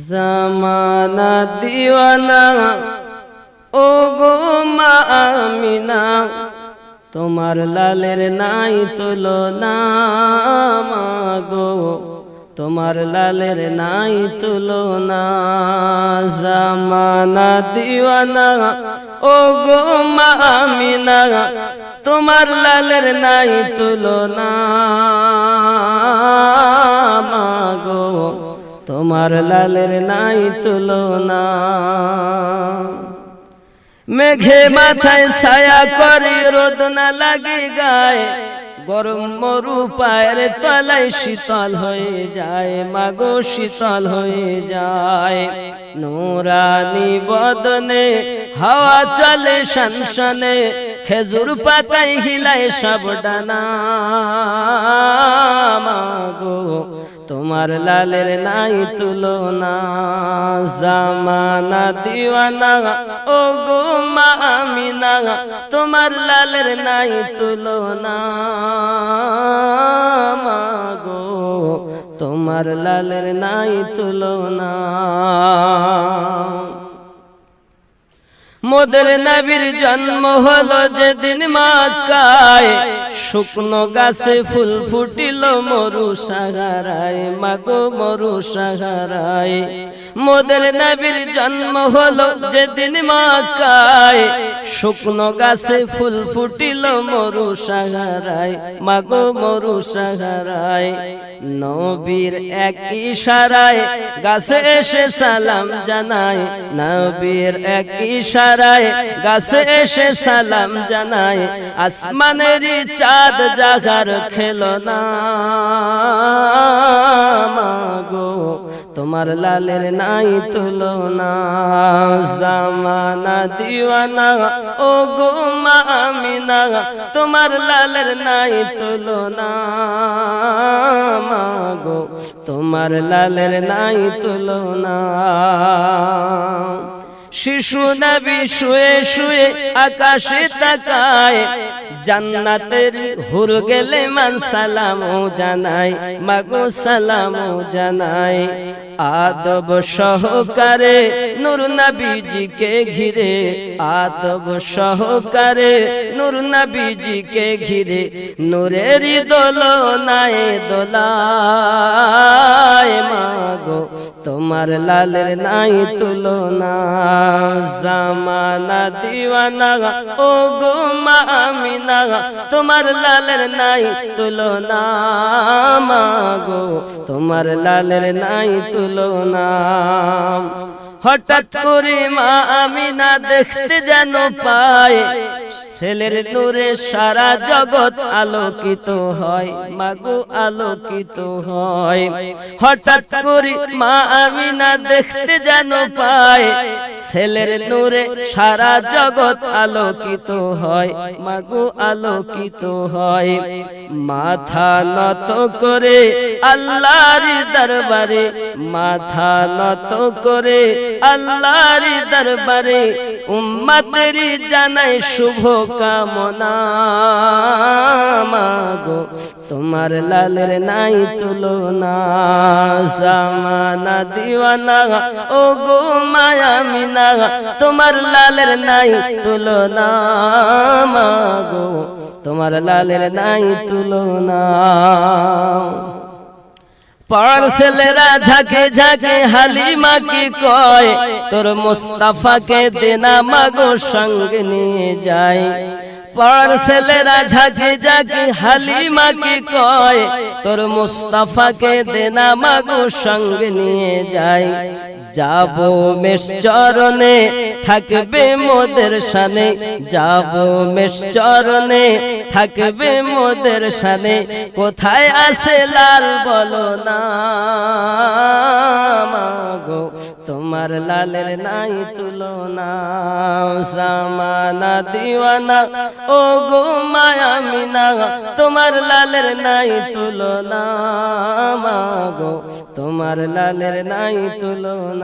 জামানা দিওয়ানা ও গো মা আমিনা, তোমার লালের নাই তুলনা মাগো, তোমার লালের নাই তুলনা। জামানা দিওয়ানা ও গো মা আমিনা, তোমার লালের নাই তুলনা মাগো, তোমার লালের নাই তুলনা। মেঘে মাথায় ছায়া করি রোদ না লাগে গায়ে, গরম মরু পায়ের তলায় শীতল হয়ে যায় মাগো, শীতল হয়ে যায়। নুরানি বদনে হাওয়া চলে শনশনে, খেজুর পাতায় হিলায় সব ডানা মাগো, তোমার লালের নাই তুলনা। জামানা দিওয়ানা ও গো মা আমিনা, তোমার লালের নাই তুলনা মাগো, তোমার লালের নাই তুলনা। মোদের নবীর জন্ম হলো যেদিন মক্কায়, শুকনো গাছে ফুল ফুটিল মরু সাহারায় মাগো, মরু সাহারায়। মোদের নবীর জন্ম হলো যেদিন মক্কায়, শুকনো গাছে ফুল ফুটিল মরু সাহারায় মাগো, মরু সাহারায়। নবীর এক ইশারায় গাছে এসে সালাম জানায়, নবীর এক ইশারায় গাছে এসে সালাম জানায়। আসমানেরই চাঁদ জাগার খেলনা মাগো, তোমার লালের নাই তুলনা। জামানা দিওয়ানা ও গো মা আমিনা, তোমার লালের নাই তুলনা মাগো, তোমার লালের নাই তুলনা। শিশু নবী শুয়ে শুয়ে আকাশে তাকায়, জান্নাতের হুর গেলে মান সালাম জানায় মাগো, সালাম জানায়। আদব সহকারে নূর নবীজিকে ঘিরে, আদব সহকারে নূর নবীজিকে ঘিরে, নূরের দোলনায় দোলায় মাগো, তোমার লালের নাই তুলনা। জামানা দিওয়ানা ও গো মা আমিনা, তোমার লালের নাই তুলনা মাগো, তোমার লালের নাই তুলনা। হঠাৎ করে মা আমিনা দেখতে যেন পায়, ছেলের নূরে সারা জগৎ আলোকিত হয় মাগো, আলোকিত হয়। হঠাৎ করে মা আমিনা দেখতে যেন পায়, ছেলের নূরে সারা জগৎ আলোকিত হয় মাগো, আলোকিত হয়। মাথা নত করে আল্লাহর দরবারে, মাথা নত করে আল্লাহর দরবারে, উম্মতের জানাই শুভ কামনা মাগো, তোমার লালের নাই তুলনা। জামানা দিওয়ানা ও গো মা আমিনা, তোমার লালের নাই তুলনা মাগো, তোমার লালের নাই তুলনা। পাড়ার ছেলেরা ঝাঁকে ঝাঁকে হালিমাকে কয়, তোর মুস্তাফাকে দেনা মাগো সঙ্গে নিয়ে যায়। পাড়ার ছেলেরা ঝাঁকে ঝাঁকে হালিমাকে কয়, তোর মুস্তাফাকে দেনা মাগো সঙ্গে নিয়ে যায়। যাব মেষ চরণে থাকবে মোদের শানে, যাব মেষ চরণে থাকবে মোদের শানে। কোথায় আছে লাল বলো না মাগো, তোমার লালের নাই তুলনা। জামানা দিওয়ানা ও গো মা আমিনা, তোমার লালের নাই তুলনা মাগো, তোমার লালের নাই তুলনা।